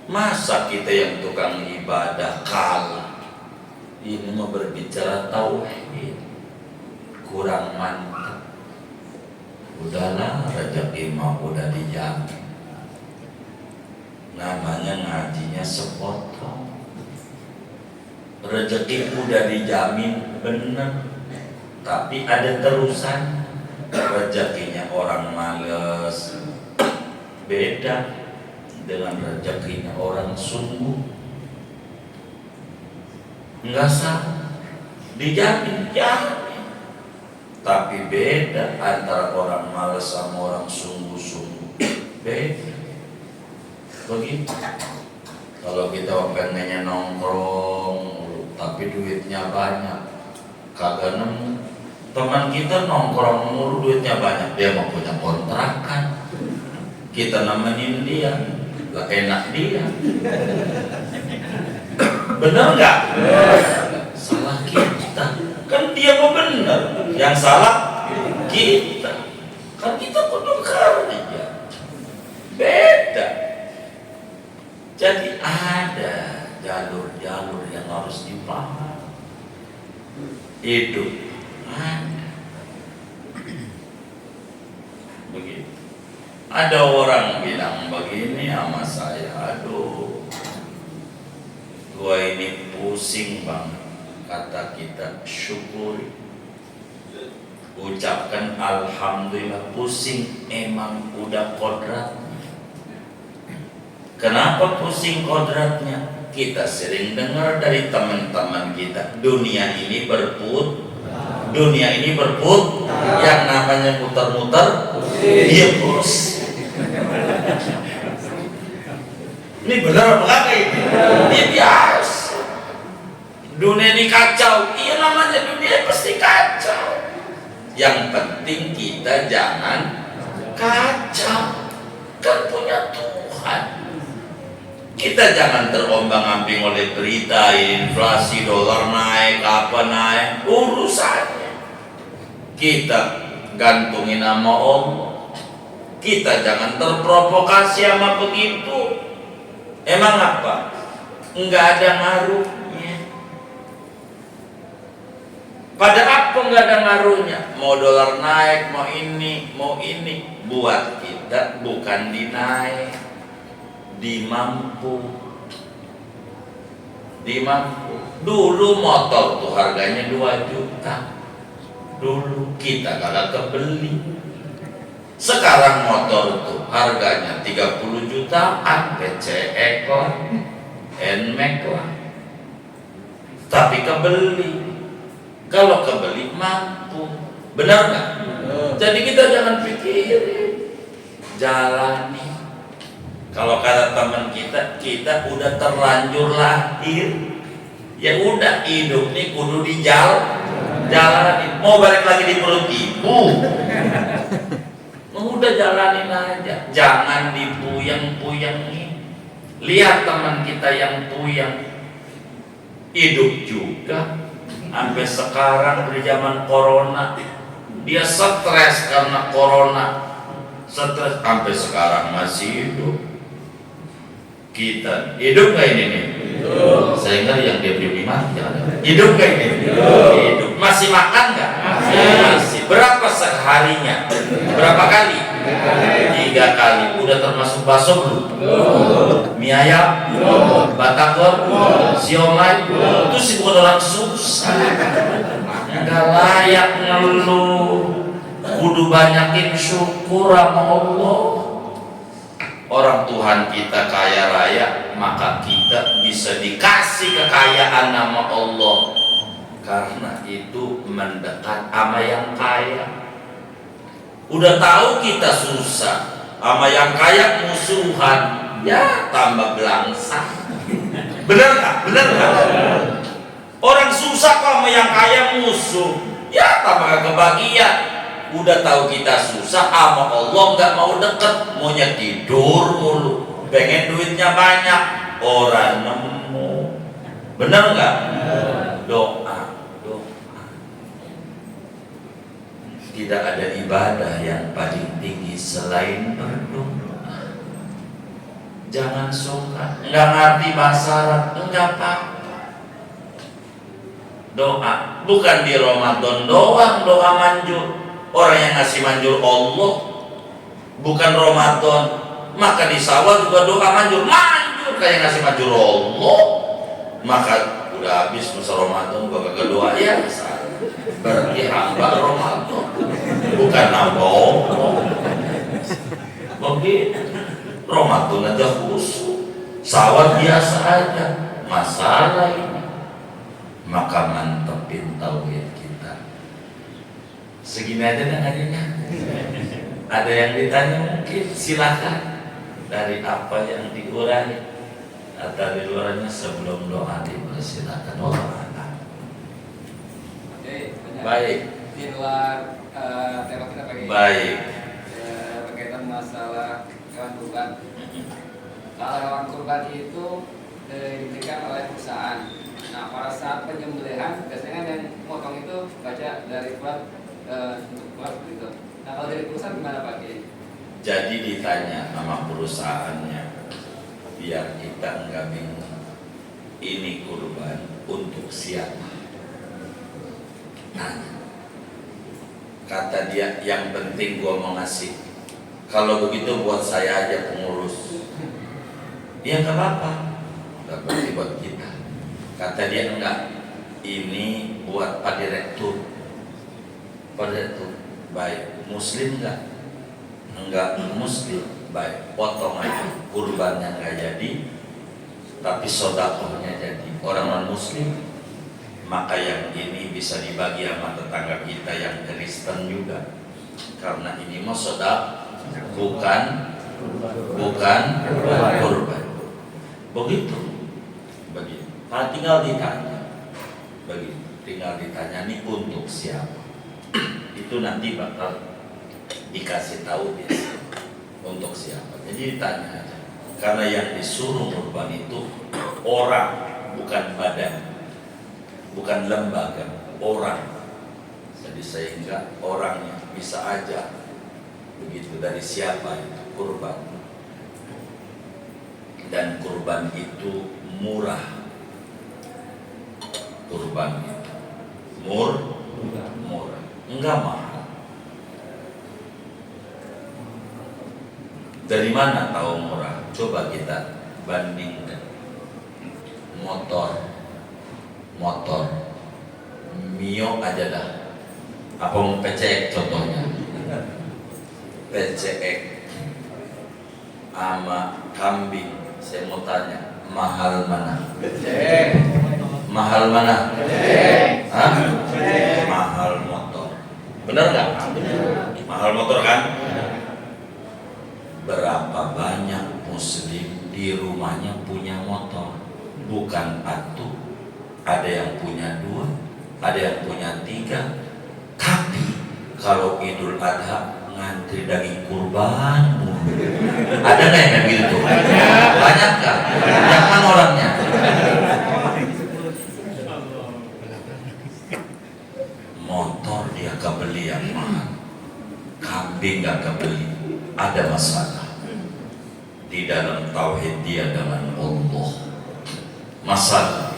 Masa kita yang tukang ibadah kalah? Ini mau berbicara tauhid, kurang mantap. Udahlah, rezeki mah udah dijamin. Namanya ngajinya sepotong. Rezeki udah dijamin bener, tapi ada terusan. Rezekinya orang males beda dengan rezekinya orang sungguh. Enggak salah, dijamin, jamin. Tapi beda antara orang males sama orang sungguh-sungguh, beda. Begitu. Kalau kita pengennya nongkrong tapi duitnya banyak, kagak nemu. Teman kita nongkrong mulu duitnya banyak, dia mau punya kontrakan, kita nemenin dia, gak enak dia. Bener nggak? Salah kita. Kan dia mau bener, yang salah kita. Kan kita kudu kerja. Beda. Jadi ada jalur-jalur yang harus dipahami. Hidup ada. Begitu. Ada orang bilang begini sama saya, aduh, gua ini pusing banget. Kata kita syukuri, ucapkan alhamdulillah. Pusing emang udah kodratnya. Kenapa pusing kodratnya? Kita sering dengar dari teman-teman kita, dunia ini berput, yang namanya muter-muter, dia pusing. Ini benar apa kagak ini? Dia biasa. Dunia ini kacau, iya namanya dunia pasti kacau. Yang penting kita jangan kacau, kan punya Tuhan. Kita jangan terombang-ambing oleh berita inflasi, dolar naik, apa naik, urusannya. Kita gantungin sama Allah. Kita jangan terprovokasi sama begitu. Emang apa? Enggak ada ngaruhnya. Pada apa enggak ada ngaruhnya? Mau dolar naik, mau ini. Buat kita bukan dinaik, dimampu. Dulu motor tuh harganya 2 juta. Dulu kita kagak kebeli. Sekarang motor tuh harganya 30 jutaan, PC ekor, NMAX lah. Tapi kebeli. Kalau kebeli mampu. Benar nggak? Jadi kita jangan pikirin, jalani. Kalau kata teman kita udah terlanjur lahir, ya udah hidup nih kudu dijalani. Jalanin. Mau balik lagi di perut ibu, udah jalanin aja. Jangan dipuyeng-puyengin. Lihat teman kita yang puyeng, hidup juga sampai sekarang di zaman corona, dia stres karena corona, stres sampai sekarang masih hidup. Kita hidup gak ini nih? Saya ingat yang dia mati ya. Hidup gak ini? Hidup. Masih makan gak? Masih. Berapa seharinya? Berapa kali? 3 kali. Udah termasuk bakso belum? Mie ayam? Batagor? Siomay? Itu sih bukan orang susah. Gak layak ngeluh. Kudu banyakin syukur sama Allah. Orang Tuhan kita kaya raya, maka kita bisa dikasih kekayaan nama Allah. Karena itu mendekat sama yang kaya. Udah tahu kita susah, sama yang kaya musuhan, ya tambah belangsa. Bener nggak? Bener nggak? Orang susah kok sama yang kaya musuh, ya tambah kebahagiaan. Udah tahu kita susah, sama Allah nggak mau deket, maunya tidur mulu, pengen duitnya banyak, orang nemu. Bener nggak? Doa. Tidak ada ibadah yang paling tinggi selain berdoa. Jangan suka, nggak ngerti bahasa Arab, enggak apa-apa. Doa, bukan di Ramadan doang doa manjur. Orang yang ngasih manjur Allah, bukan Ramadan. Maka di Syawal juga doa manjur kayak ngasih manjur Allah. Maka udah habis masa Ramadan gua kagak doa ya. Berarti hamba Ramadan, bukan hamba Allah. Begitu. Ramadan aja khusus, Syawal biasa aja. Masalah ini, maka mantepin tauhid kita. Segini aja dah ngajinya. Ada yang ditanya mungkin silakan, dari apa yang diurai atau di luarnya sebelum doa dipersilakan. Oke, Baik. Di luar tema kita pagi. Baik. Berkaitan masalah hewan kurban. Kalau hewan kurban itu diberikan oleh perusahaan. Nah, pada saat penyembelihan biasanya yang motong itu baca dari Quran untuk Quran gitu. Nah, kalau dari perusahaan gimana Pak Kiai? Jadi ditanya sama perusahaannya, biar kita nggak bingung. Ini kurban untuk siapa? Nah, kata dia, yang penting gua mau ngasih. Kalau begitu buat saya aja pengurus. Ya nggak apa-apa, nggak berarti buat kita. Kata dia enggak, ini buat Pak Direktur. Pak Direktur, baik. Muslim enggak? Enggak Muslim, baik. Potong aja, kurbannya nggak jadi, tapi sodakohnya jadi. Orang non Muslim, maka yang ini bisa dibagi sama tetangga kita yang Kristen juga. Karena ini mau sodak, bukan kurban. Begitu. Nah, tinggal ditanya, begitu. Tinggal ditanya nih untuk siapa? Itu nanti bakal dikasih tahu dia untuk siapa. Jadi ditanya aja. Karena yang disuruh kurban itu orang, bukan badan, bukan lembaga, orang. Jadi sehingga orangnya bisa aja begitu dari siapa itu kurban. Dan kurban itu murah. Kurban itu murah, enggak mahal. Dari mana tahu murah? Coba kita bandingkan. Motor Mio aja dah. Apa mau PCX contohnya? PCX sama kambing. Saya mau tanya, mahal mana? Mahal mana? Hah? Mahal motor. Benar nggak? Mahal motor kan? Berapa banyak Muslim di rumahnya punya motor? Bukan satu, ada yang punya 2, ada yang punya 3. Tapi kalau Idul Adha ngantri daging kurban mulu. Ada nggak yang kayak gitu? Banyak kan? Yang mana orangnya? Motor dia kebeli yang mahal, kambing nggak kebeli. Ada masalah di dalam tauhid dia dengan Allah. Masalah.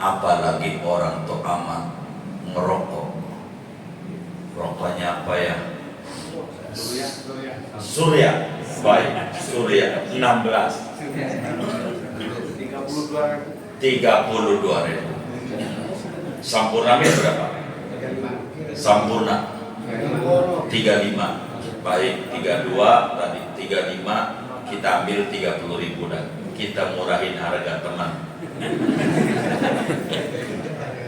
Apalagi orang tuh amat ngerokok. Rokoknya apa ya? Surya. Baik, Surya 16. 32.000. Sampurna berapa? Sampurna 35. Baik, 32 tadi 35, kita ambil 30.000 dah. Kita murahin harga teman.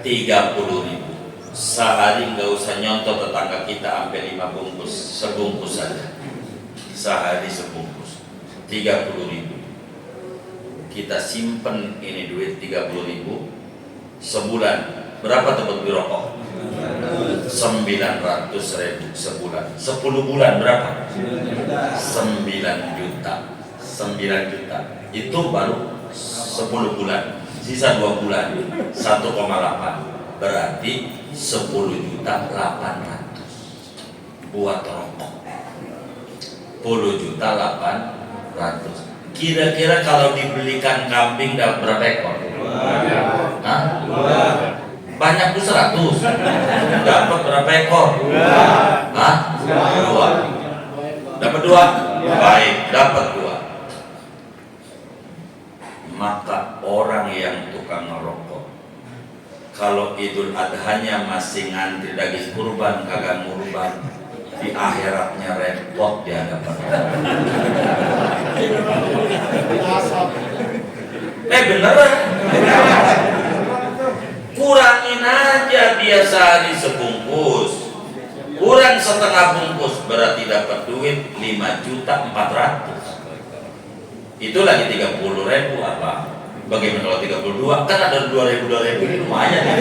30.000. Sehari nggak usah nyontoh tetangga kita sampai 5 bungkus, sebungkus saja. Sehari sebungkus 30.000. Kita simpen ini duit 30.000 sebulan. Berapa tempat beli rokok? 900.000 sebulan. 10 bulan berapa? 9 juta. 9 juta. Itu baru 10 bulan. Sisa 2 bulan 1,8. Berarti 10.800.000 buat rokok. 10.800.000. Kira-kira kalau dibelikan kambing dapat berapa ekor? Hah? Banyak tuh 100. Dapat berapa ekor? Hah? 2. Dapat 2? Baik, dapat 2. Maka orang yang tukang ngerokok, kalau Idul Adhanya masih ngantri daging kurban kagak ngurban, di akhiratnya repot di hadapan beneran. Kurangin aja dia sehari sebungkus, kurang setengah bungkus, berarti dapat duit 5.400.000. Itu lagi 30.000 apa? Bagaimana kalau 32? Kan ada 2.000 lumayan ya.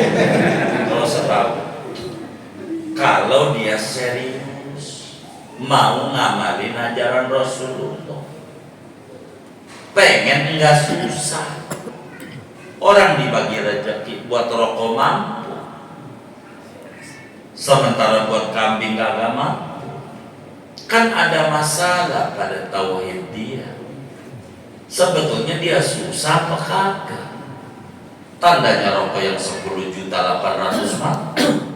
Kalau setahun. Kalau dia serius mau ngamalin ajaran Rasulullah, pengen enggak susah. Orang dibagi rezeki buat rokok mampu, sementara buat kambing kagak mampu. Kan ada masalah pada tauhid dia. Sebetulnya dia susah apa kagak? Tandanya rokok yang 10.800.000 mampu,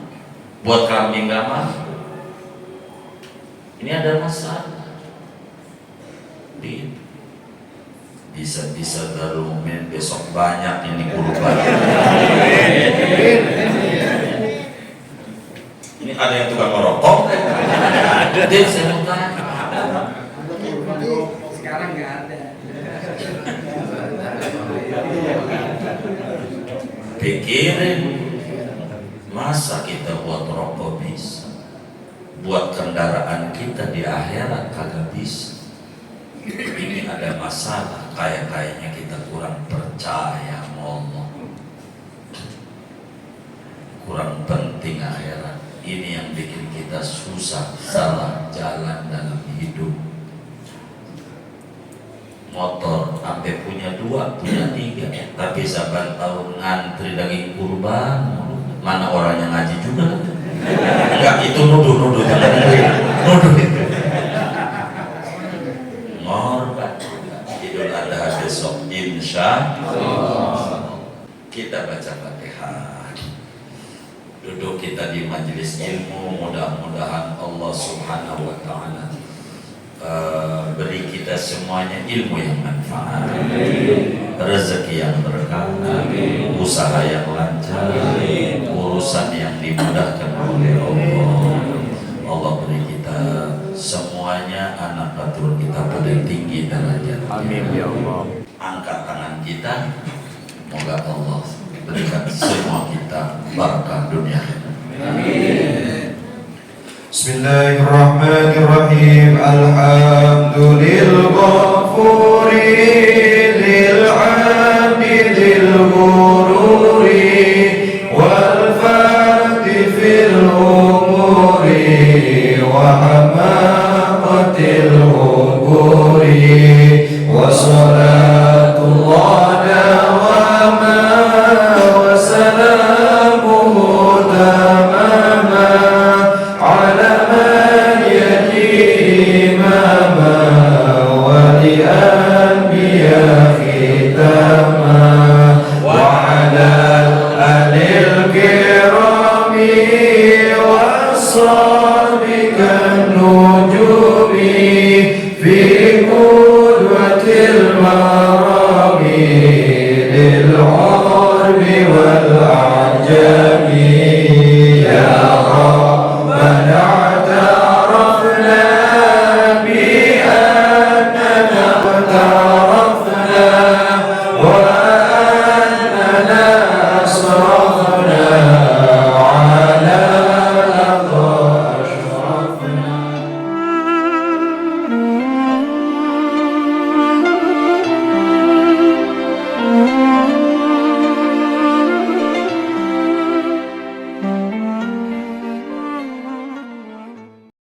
buat kambing gak mampu. Ini ada masalah. Bisa-bisa Darul Mu'min besok banyak ini kurban. Ini ada yang tukang merokok? Ada. Dia saya mau tanya. Sekarang nggak ada. Pikirin, masa kita buat rokok bisa, buat kendaraan kita di akhirat kagak bisa. Ini ada masalah, kayaknya kita kurang percaya ngomong, kurang penting akhirat. Ini yang bikin kita susah, salah jalan dalam hidup. Motor sampai punya 2, punya 3, tapi saban tahun ngantri daging kurban. Mana orang yang ngaji juga? Enggak, itu nuduh jangan nuduh. Ngorban. Idul Adha besok insya Allah kita baca Fatihah. Duduk kita di majelis ilmu, mudah-mudahan Allah Subhanahu wa taala beri kita semuanya ilmu yang manfaat, rezeki yang berkah, usaha yang lancar, urusan yang dimudahkan oleh Allah. Allah beri kita semuanya anak batul kita pada tinggi derajat. Amin ya Allah. Angkat tangan kita, semoga Allah berikan semua kita barakah dunia. Amin. Bismillahirrahmanirrahim. Alhamdulillah ghafuri lil 'abdi lil ghururi الصالحين